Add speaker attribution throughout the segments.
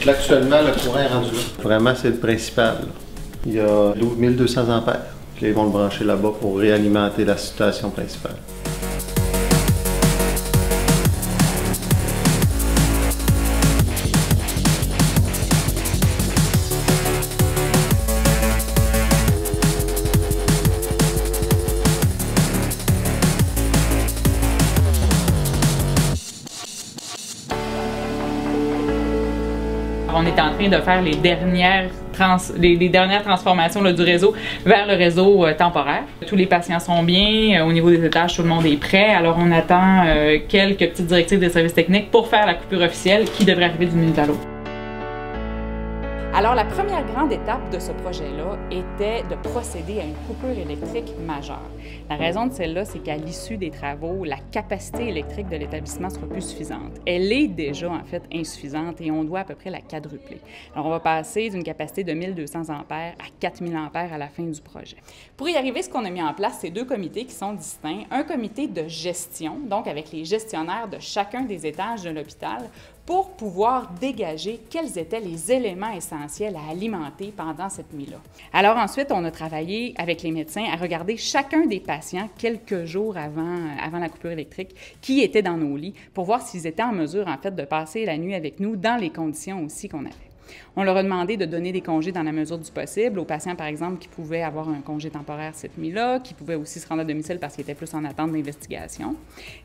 Speaker 1: Là, actuellement, le courant est rendu là. Vraiment, c'est le principal. Là. Il y a 12 200 ampères. Puis là, ils vont le brancher là-bas pour réalimenter la station principale.
Speaker 2: On est en train de faire les dernières transformations là, du réseau vers le réseau temporaire. Tous les patients sont bien, au niveau des étages, tout le monde est prêt. Alors on attend quelques petites directives des services techniques pour faire la coupure officielle qui devrait arriver d'une minute à l'autre. Alors, la première grande étape de ce projet-là était de procéder à une coupure électrique majeure. La raison de celle-là, c'est qu'à l'issue des travaux, la capacité électrique de l'établissement ne sera plus suffisante. Elle est déjà, en fait, insuffisante et on doit à peu près la quadrupler. Alors, on va passer d'une capacité de 1200 ampères à 4000 ampères à la fin du projet. Pour y arriver, ce qu'on a mis en place, c'est deux comités qui sont distincts. Un comité de gestion, donc avec les gestionnaires de chacun des étages de l'hôpital, pour pouvoir dégager quels étaient les éléments essentiels à alimenter pendant cette nuit-là. Alors ensuite, on a travaillé avec les médecins à regarder chacun des patients quelques jours avant la coupure électrique qui étaient dans nos lits pour voir s'ils étaient en mesure, en fait, de passer la nuit avec nous dans les conditions aussi qu'on avait. On leur a demandé de donner des congés dans la mesure du possible aux patients, par exemple, qui pouvaient avoir un congé temporaire cette nuit-là, qui pouvaient aussi se rendre à domicile parce qu'ils étaient plus en attente d'investigation.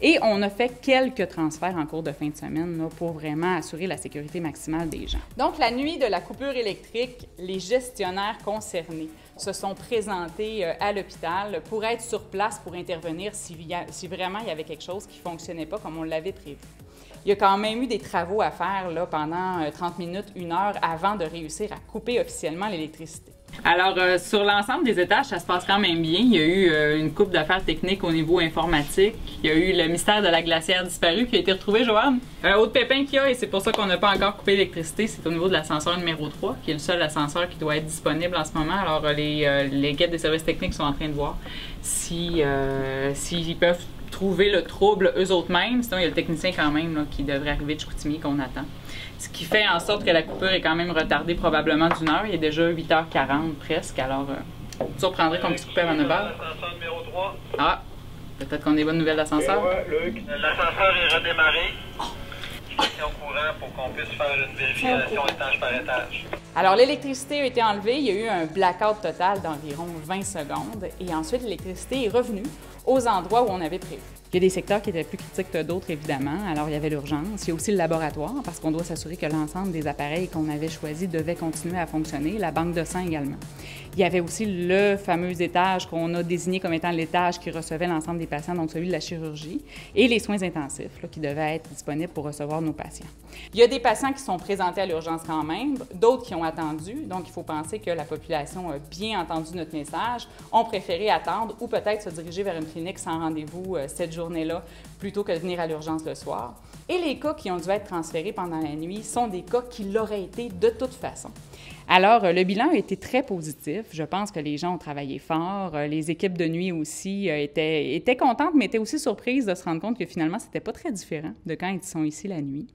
Speaker 2: Et on a fait quelques transferts en cours de fin de semaine là, pour vraiment assurer la sécurité maximale des gens. Donc, la nuit de la coupure électrique, les gestionnaires concernés se sont présentés à l'hôpital pour être sur place pour intervenir si vraiment il y avait quelque chose qui ne fonctionnait pas comme on l'avait prévu. Il y a quand même eu des travaux à faire là, pendant 30 minutes, 1 heure avant de réussir à couper officiellement l'électricité. Alors, sur l'ensemble des étages, ça se passe quand même bien. Il y a eu une couple d'affaires techniques au niveau informatique. Il y a eu le mystère de la glacière disparue qui a été retrouvé, Joanne. Autre pépin qu'il y a, et c'est pour ça qu'on n'a pas encore coupé l'électricité, c'est au niveau de l'ascenseur numéro 3, qui est le seul ascenseur qui doit être disponible en ce moment. Alors, les guides des services techniques sont en train de voir s'ils peuvent trouver le trouble eux autres mêmes. Sinon, il y a le technicien quand même là, qui devrait arriver de Chicoutimi qu'on attend. Ce qui fait en sorte que la coupure est quand même retardée probablement d'1 heure. Il est déjà 8h40 presque. Alors, tu surprendrais qu'on puisse couper avant 9h.
Speaker 3: L'ascenseur numéro 3.
Speaker 2: Ah, peut-être qu'on a des bonnes nouvelles d'ascenseur.
Speaker 3: Ouais, Luc. L'ascenseur est redémarré. Je suis au courant pour qu'on puisse faire une vérification étage par étage.
Speaker 2: Alors, l'électricité a été enlevée. Il y a eu un blackout total d'environ 20 secondes. Et ensuite, l'électricité est revenue aux endroits où on avait prévu. Il y a des secteurs qui étaient plus critiques que d'autres, évidemment. Alors, il y avait l'urgence. Il y a aussi le laboratoire, parce qu'on doit s'assurer que l'ensemble des appareils qu'on avait choisis devaient continuer à fonctionner. La banque de sang également. Il y avait aussi le fameux étage qu'on a désigné comme étant l'étage qui recevait l'ensemble des patients, donc celui de la chirurgie, et les soins intensifs là, qui devaient être disponibles pour recevoir nos patients. Il y a des patients qui sont présentés à l'urgence quand même, d'autres qui ont attendu, donc il faut penser que la population a bien entendu notre message, ont préféré attendre ou peut-être se diriger vers une clinique sans rendez-vous cette journée-là plutôt que de venir à l'urgence le soir. Et les cas qui ont dû être transférés pendant la nuit sont des cas qui l'auraient été de toute façon. Alors, le bilan a été très positif. Je pense que les gens ont travaillé fort. Les équipes de nuit aussi étaient contentes, mais étaient aussi surprises de se rendre compte que finalement, c'était pas très différent de quand ils sont ici la nuit.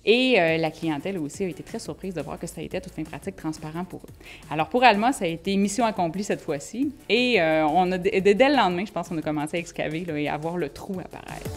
Speaker 2: Et la clientèle aussi a été très surprise de voir que ça a été à toute fin pratique transparent pour eux. Alors, pour Alma, ça a été mission accomplie cette fois-ci. Et dès le lendemain, je pense qu'on a commencé à excaver là, et à voir le trou apparaître.